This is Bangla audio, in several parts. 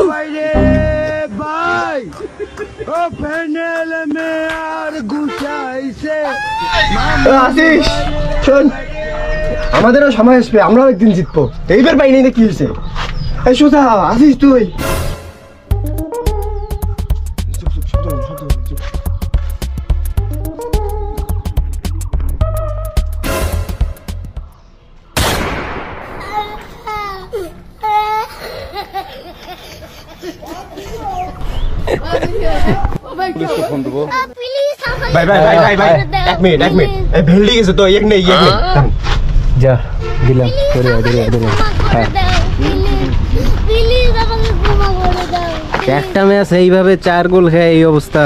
ভাই ও ফাইনাল মে আর গুছাইছে আশিস শোন আমাদেরও সময় আসবে আমরাও একদিন জিতবো এইবার পাই নাই কি হয়েছে এই সোজা আসিস তুই ভাই ভাই ভাই ভাই ভাই এক মিনিট এই ভেলডি গেছে তো এক নেই যা দিলাম করে হ্যাঁ একটা ম্যাচ এইভাবে 4 গোল খেয়ে এই অবস্থা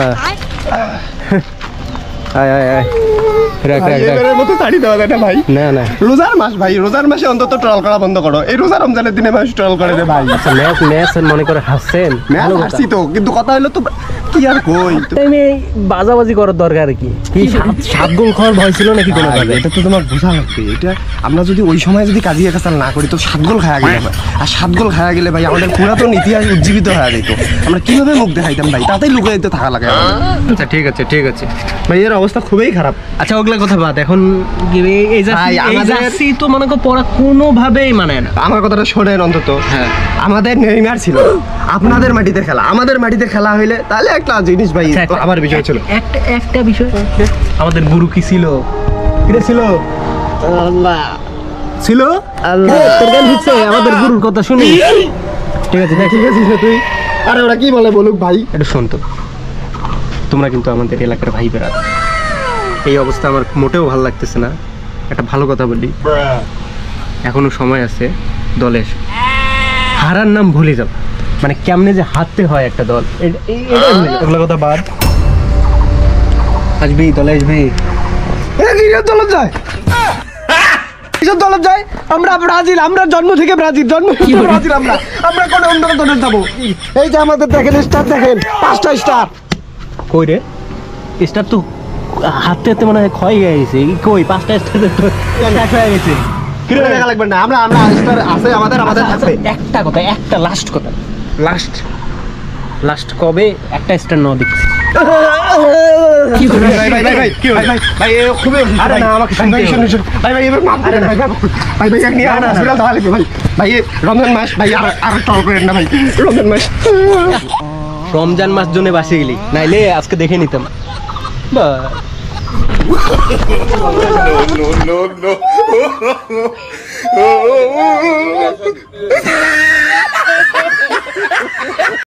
আয় আয় আয় ভাই না না রোজার মাস ভাই রোজার মাসে অন্তত ট্রল করা বন্ধ করো এই রোজা রমজানের দিনে মানুষ ট্রল করে রে ভাই ম্যাচ মনে করে হাসছেন হাসছি তো কিন্তু কথা হলো তো কি আর কই তুমি বাজাবাজি করার দরকার কি 7 গোল খাওয়ার ভয় ছিল নাকি কোনো কাজে এটা তো তোমার বোঝা লাগবে এটা আমরা যদি ওই সময় যদি কাজিয়া কাসাল না করি তো 7 গোল খাওয়া গেলে আর 7 গোল খাওয়া গেলে ভাই আমাদের পুরাতন ইতিহাস উজ্জীবিত হয়ে যেত আমরা কিভাবে মুখ দেখাইতাম ভাই তাতেই লুকিয়ে দিতে থাকা লাগে আচ্ছা ঠিক আছে ভাই এর অবস্থা খুবই খারাপ আচ্ছা ওগুলা কথা বাদ এখন এই জার্সি তো মনে করো পড়া কোনোভাবেই মানে না আমার কথাটা শোনেন অন্তত হ্যাঁ আমাদের নেইমার ছিল আপনাদের মাটিতে খেলা আমাদের মাটিতে খেলা হইলে তাহলে একটা জিনিস ভাই আবার বিষয় ছিল একটা বিষয় আমাদের গুরু কি ছিল ছিল আল্লাহ ছিল আল্লাহ তোর গান হচ্ছে আমাদের গুরুর কথা শুনি ঠিক আছে তুই আরে ওরা কি বলে বলুক ভাই একটু শোন তো তোমরা কিন্তু আমাদের এলাকার ভাই বেড়া এই অবস্থা আমার মোটেও ভালো লাগতেছে না একটা ভালো কথা বলি এখনো সময় আছে দলে হারার নাম ভুলে যাও মানে কেমনে যে হারতে হয় একটা দল এগুলো কথা বাদ আসবি দলে আসবি দলে যায় আমরা ব্রাজিল আমরা জন্ম থেকে ব্রাজিল আমরা কোনো অন্য দলে যাবো এই যে আমাদের দেখেন স্টার দেখেন 5টা স্টার কই রে স্টার তো হাতে হাতে মনে হয় ক্ষয় হয়ে গেছে কই 5টা স্টার শেষ হয়ে গেছে কি দেখা লাগবে না আমরা স্টার আছে আমাদের থাকবে একটা কথা একটা লাস্ট কথা লাস্ট কবে একটা স্টার নাও দেখছি কি করে ভাই কি ভাই খুবই আরে না আমাকে ভাই এবার মাফ করে ভাই এক নিয়ে না হসপিটাল দাঁড়া লাগবে ভাই রমজান মাস ভাই আর টল করেন না ভাই রমজান মাস জন্য বাসে গেলি নাইলে আজকে দেখে নিতাম No.